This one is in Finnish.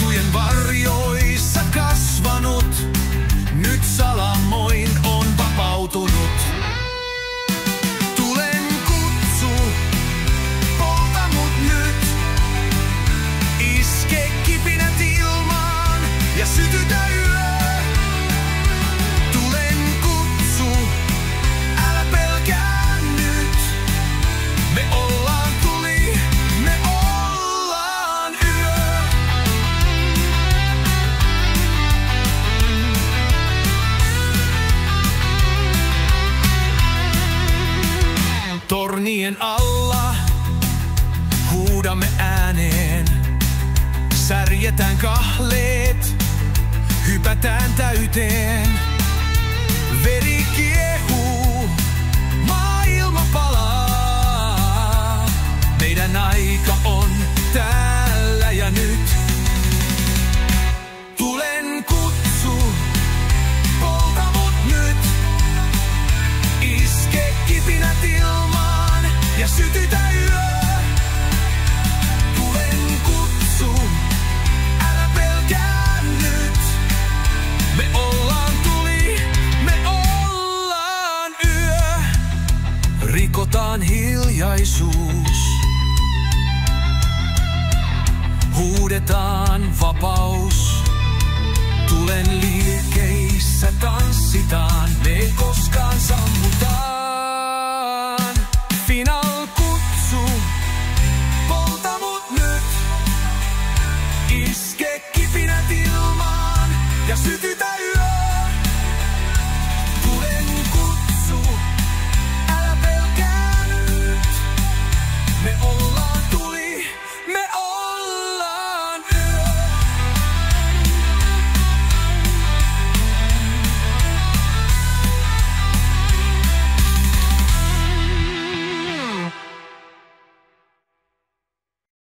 Lintujen varjoissa kasvanut, nyt salamoin on vapautunut. Tulen kutsu, polta mut nyt. Iske kipinät ilmaan ja sytytä yö. Tulen kutsu, älä pelkää nyt. Me ollaan tuli, me ollaan yö. Tornien alla huudamme ääneen. Särjetään kahleet, hypätään täyteen. Veri kiehuu, maailma palaa. Meidän aika on täällä ja nyt. Tulen kutsu, polta mut nyt. Iske kipinät ilmaan ja sytytä yö. Tulen kutsu, älä pelkää nyt. Me ollaan tuli, me ollaan yö. Rikotaan hiljaisuus. Huudetaan vapaus. Tulen liikeissä tanssitaan, me ei koskaan sammutaan. Final kutsu, polta mut nyt.